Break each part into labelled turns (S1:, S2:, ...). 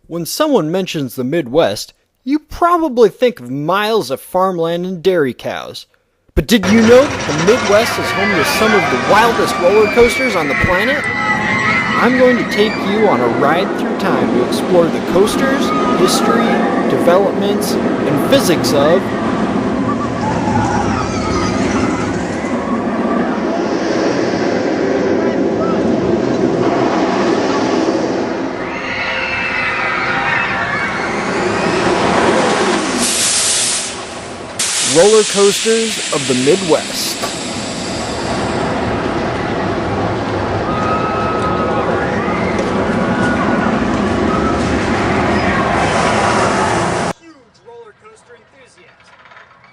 S1: When someone mentions the Midwest, you probably think of miles of farmland and dairy cows. But did you know that the Midwest is home to some of the wildest roller coasters on the planet? I'm going to take you on a ride through time to explore the coasters, history, developments, and physics of roller coasters of the Midwest.
S2: Huge roller coaster enthusiast.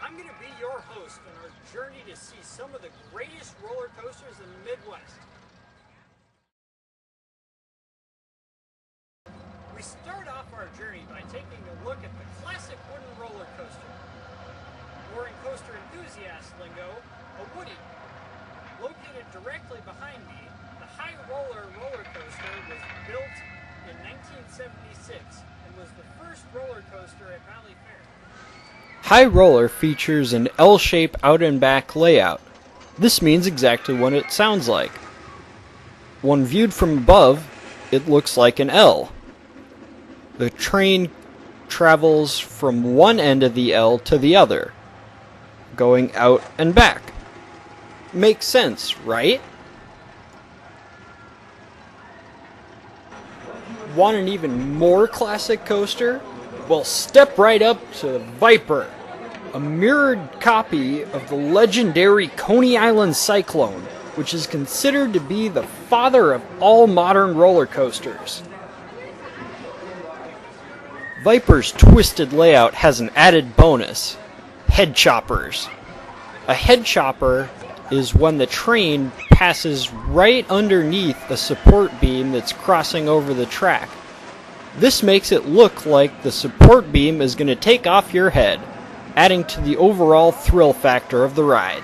S2: I'm going to be your host on our journey to see some of the greatest roller coasters in the Midwest. We start off our journey by taking a look at the classic wooden roller coaster. Or in coaster enthusiast lingo, a woody. Located directly behind me, the High Roller roller coaster was built in 1976 and was the first roller coaster at Valley Fair.
S1: High Roller features an L-shape out and back layout. This means exactly what it sounds like. When viewed from above, it looks like an L. The train travels from one end of the L to the other, going out and back. Makes sense, right? Want an even more classic coaster? Well, step right up to the Viper, a mirrored copy of the legendary Coney Island Cyclone, which is considered to be the father of all modern roller coasters. Viper's twisted layout has an added bonus: head choppers. A head chopper is when the train passes right underneath a support beam that's crossing over the track. This makes it look like the support beam is going to take off your head, adding to the overall thrill factor of the ride.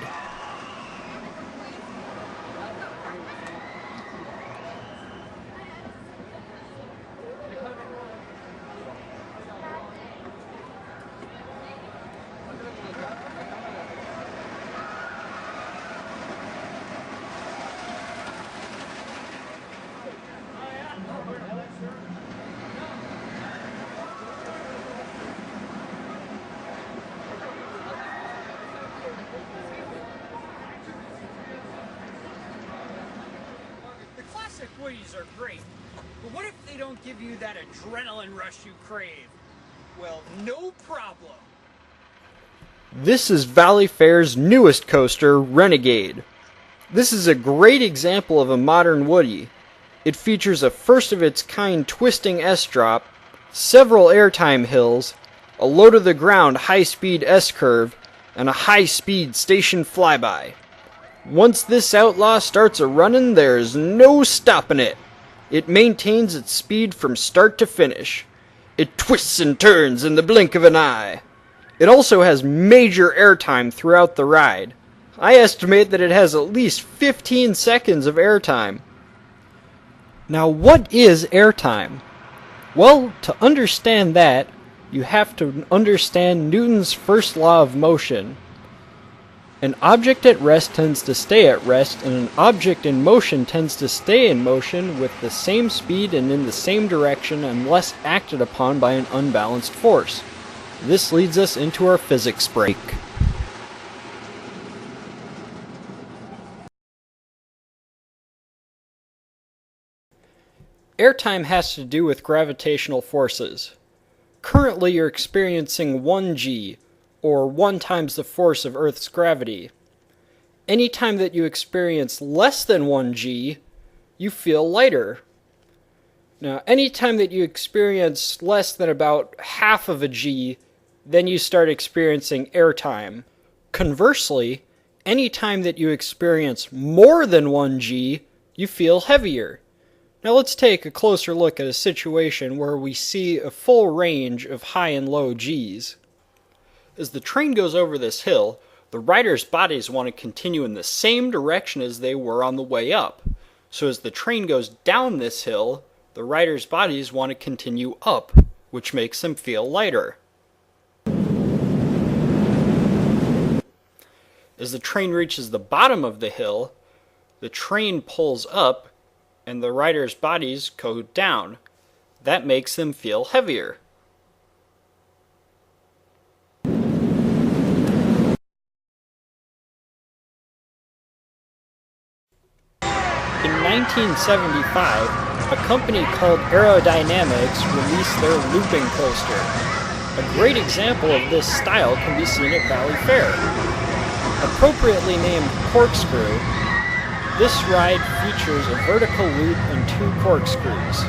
S2: Woodies are great, but what if they don't give you that adrenaline rush you crave? Well, no problem.
S1: This is Valley Fair's newest coaster, Renegade. This is a great example of a modern Woody. It features a first-of-its-kind twisting S-drop, several airtime hills, a low-to-the-ground high-speed S-curve, and a high-speed station flyby. Once this outlaw starts a-runnin', there's no stopping it. It maintains its speed from start to finish. It twists and turns in the blink of an eye. It also has major airtime throughout the ride. I estimate that it has at least 15 seconds of airtime. Now, what is airtime? Well, to understand that, you have to understand Newton's first law of motion. An object at rest tends to stay at rest, and an object in motion tends to stay in motion with the same speed and in the same direction unless acted upon by an unbalanced force. This leads us into our physics break. Airtime has to do with gravitational forces. Currently you're experiencing 1g, or 1 times the force of Earth's gravity. Anytime that you experience less than 1g, you feel lighter. Now, anytime that you experience less than about half of a g, then you start experiencing airtime. Conversely, anytime that you experience more than 1g, you feel heavier. Now let's take a closer look at a situation where we see a full range of high and low g's. As the train goes over this hill, the riders' bodies want to continue in the same direction as they were on the way up. So as the train goes down this hill, The riders' bodies want to continue up, which makes them feel lighter. As the train reaches the bottom of the hill, the train pulls up and the riders' bodies go down. That makes them feel heavier. In 1975, a company called Aerodynamics released their looping coaster. A great example of this style can be seen at Valley Fair. Appropriately named Corkscrew, this ride features a vertical loop and two corkscrews.